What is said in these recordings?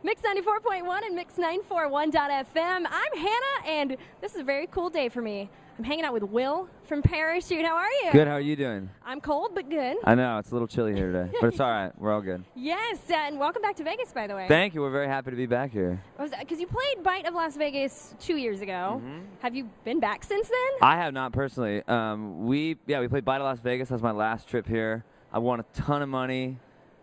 Mix 94.1 and Mix941.fm. I'm Hannah, and this is a very cool day for me. I'm hanging out with Will from Parachute. How are you? Good. How are you doing? I'm cold, but good. I know. It's a little chilly here today, but it's all right. We're all good. Yes, and welcome back to Vegas, by the way. Thank you. We're very happy to be back here. Because you played Bite of Las Vegas 2 years ago. Have you been back since then? I have not personally. We played Bite of Las Vegas. That was my last trip here. I won a ton of money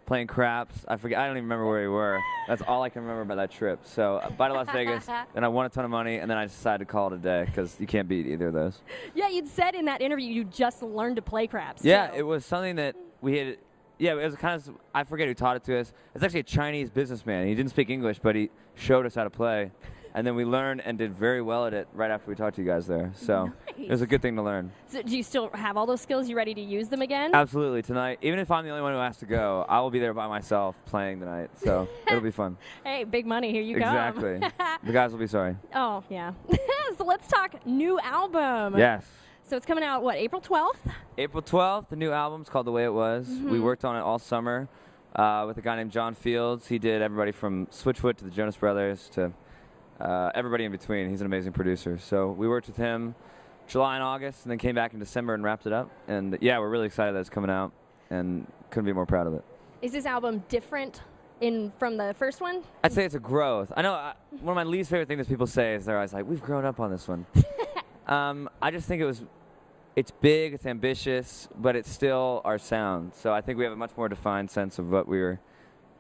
playing craps. I forget. I don't even remember where we were. That's all I can remember about that trip. So Bite of Las Vegas, then I won a ton of money, and then I decided to call it a day because you can't beat either of those. Yeah, you'd said in that interview you just learned to play craps. Yeah, too. it was something that we had. Yeah, it was kind of. I forget who taught it to us. It's actually a Chinese businessman. He didn't speak English, but he showed us how to play. And then we learned and did very well at it right after we talked to you guys there. So It was a good thing to learn. So do you still have all those skills? You ready to use them again? Absolutely. Tonight, even if I'm the only one who has to go, I will be there by myself playing tonight. So it'll be fun. Hey, big money. Here you go. Exactly. The guys will be sorry. Oh, yeah. So let's talk new album. Yes. So it's coming out, what, April 12th? April 12th, the new album's called The Way It Was. We worked on it all summer with a guy named John Fields. He did everybody from Switchfoot to the Jonas Brothers to everybody in between. He's an amazing producer. So we worked with him July and August, and then came back in December and wrapped it up. And yeah, we're really excited that it's coming out, and couldn't be more proud of it. Is this album different from the first one? I'd say it's a growth. I know one of my least favorite things that people say is they're always like, we've grown up on this one. I just think it's big, it's ambitious, but it's still our sound. So I think we have a much more defined sense of what we were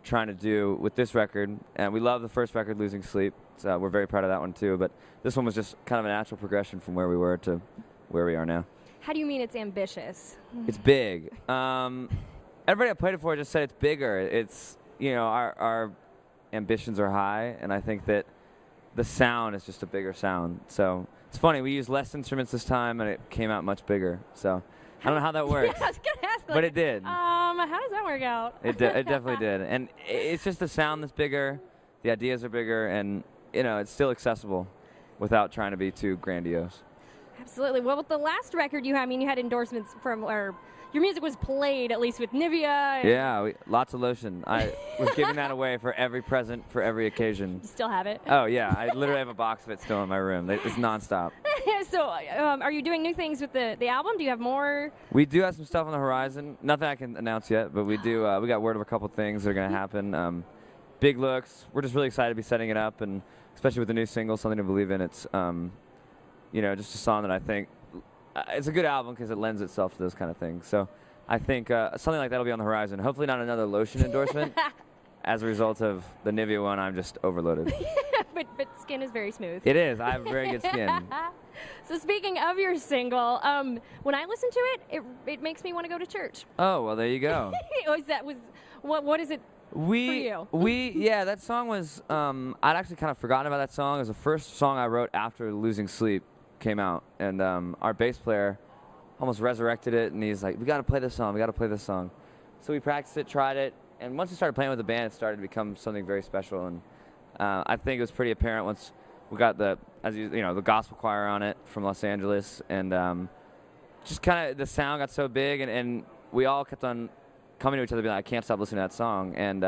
trying to do with this record. And we love the first record, Losing Sleep. So we're very proud of that one too. But this one was just kind of a natural progression from where we were to where we are now. How do you mean it's ambitious? It's big. Everybody I played it for just said it's bigger. It's, our ambitions are high, and I think that the sound is just a bigger sound. So it's funny, we used less instruments this time, and it came out much bigger. So I don't know how that works. Yeah, I was going to ask. But it did. How does that work out? It definitely did. And it's just the sound that's bigger, the ideas are bigger, and, it's still accessible without trying to be too grandiose. Absolutely. Well, with the last record you had endorsements from, or your music was played at least with Nivea. Yeah, lots of lotion. I was giving that away for every present, for every occasion. You still have it? Oh, yeah. I literally have a box of it still in my room. It's nonstop. So are you doing new things with the album? Do you have more? We do have some stuff on the horizon. Nothing I can announce yet, but we do. We got word of a couple things that are going to happen. Big looks. We're just really excited to be setting it up, and especially with the new single, Something to Believe In. It's, just a song that I think it's a good album because it lends itself to those kind of things. So I think something like that will be on the horizon. Hopefully not another lotion endorsement. As a result of the Nivea one, I'm just overloaded. but skin is very smooth. It is. I have very good skin. So speaking of your single, when I listen to it makes me want to go to church. Oh, well, there you go. What is it for you? That song was, I'd actually kind of forgotten about that song. It was the first song I wrote after Losing Sleep came out. And our bass player almost resurrected it, and he's like, we got to play this song. So we practiced it, tried it, and once we started playing with the band, it started to become something very special. And I think it was pretty apparent once we got the gospel choir on it from Los Angeles, and just kind of the sound got so big, and we all kept on coming to each other being like, I can't stop listening to that song. And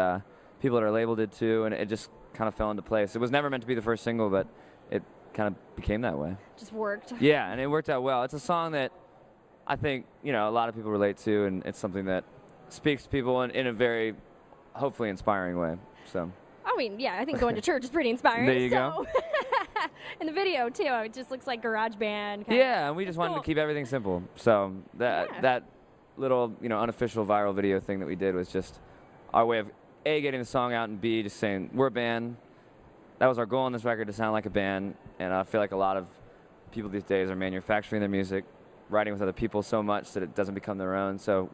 people at our label did too, and it just kind of fell into place. It was never meant to be the first single, but it kind of became that way. Just worked. Yeah, and it worked out well. It's a song that I think, a lot of people relate to, and it's something that speaks to people in a very, hopefully, inspiring way. So. I mean, yeah, I think going to church is pretty inspiring. There you go. In the video, too, it just looks like garage band. Yeah, and we just wanted to keep everything simple. So that little, unofficial viral video thing that we did was just our way of, A, getting the song out, and B, just saying, we're a band. That was our goal on this record, to sound like a band. And I feel like a lot of people these days are manufacturing their music, writing with other people so much that it doesn't become their own. So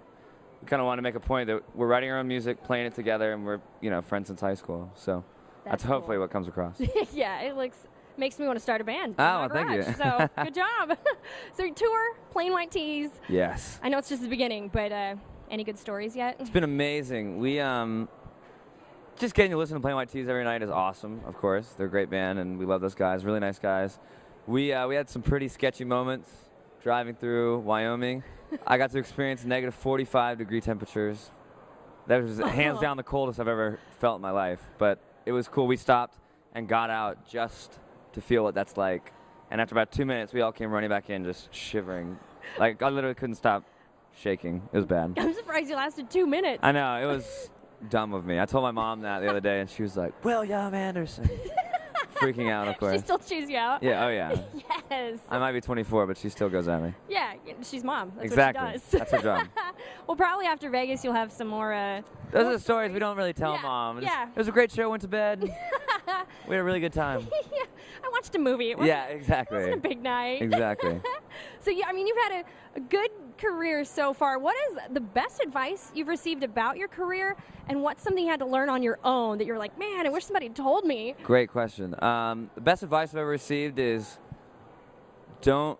we kind of want to make a point that we're writing our own music, playing it together, and we're, friends since high school. So that's hopefully what comes across. Yeah, it makes me want to start a band. Oh, well, thank you. So good job. So your tour, Plain White T's. Yes. I know it's just the beginning, but any good stories yet? It's been amazing. We just getting to listen to Plain White T's every night is awesome. Of course, they're a great band, and we love those guys. Really nice guys. We had some pretty sketchy moments driving through Wyoming. I got to experience negative 45-degree temperatures. That was hands down the coldest I've ever felt in my life. But it was cool. We stopped and got out just to feel what that's like. And after about 2 minutes, we all came running back in, just shivering. Like, I literally couldn't stop shaking. It was bad. I'm surprised you lasted 2 minutes. I know. It was dumb of me. I told my mom that the other day, and she was like, William Anderson. Freaking out, of course. She still chews you out. Yeah, oh yeah. Yes. I might be 24, but she still goes at me. Yeah, she's mom. That's exactly. what she does. That's her job. Well, probably after Vegas, you'll have some more. Those are the stories we don't really tell Mom. Yeah. It was a great show. Went to bed. We had a really good time. Yeah, I watched a movie. It wasn't, Exactly. It wasn't a big night. Exactly. So, yeah, I mean, you've had a good career so far. What is the best advice you've received about your career, and what's something you had to learn on your own that you're like, man, I wish somebody had told me? Great question. The best advice I've ever received is don't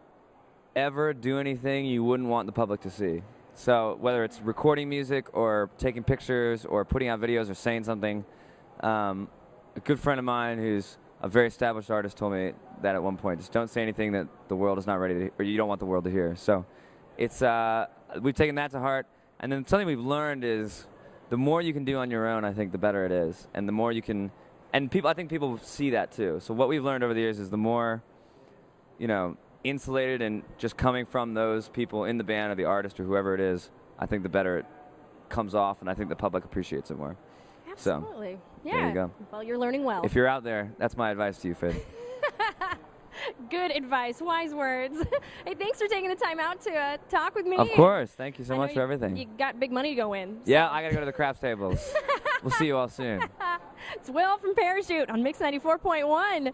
ever do anything you wouldn't want the public to see. So whether it's recording music or taking pictures or putting out videos or saying something, a good friend of mine who's a very established artist told me that at one point. Just don't say anything that the world is not ready to, or you don't want the world to hear. So it's we've taken that to heart, and then something we've learned is the more you can do on your own, I think the better it is, and the more you can. And I think people see that too. So what we've learned over the years is the more, insulated and just coming from those people in the band or the artist or whoever it is, I think the better it comes off, and I think the public appreciates it more. Absolutely. So, yeah. there you go. Well, you're learning well. If you're out there, that's my advice to you, Fid. Good advice. Wise words. Hey, thanks for taking the time out to talk with me. Of course. Thank you so much for everything. You got big money to go in. Yeah, I got to go to the craps tables. We'll see you all soon. It's Will from Parachute on Mix 94.1.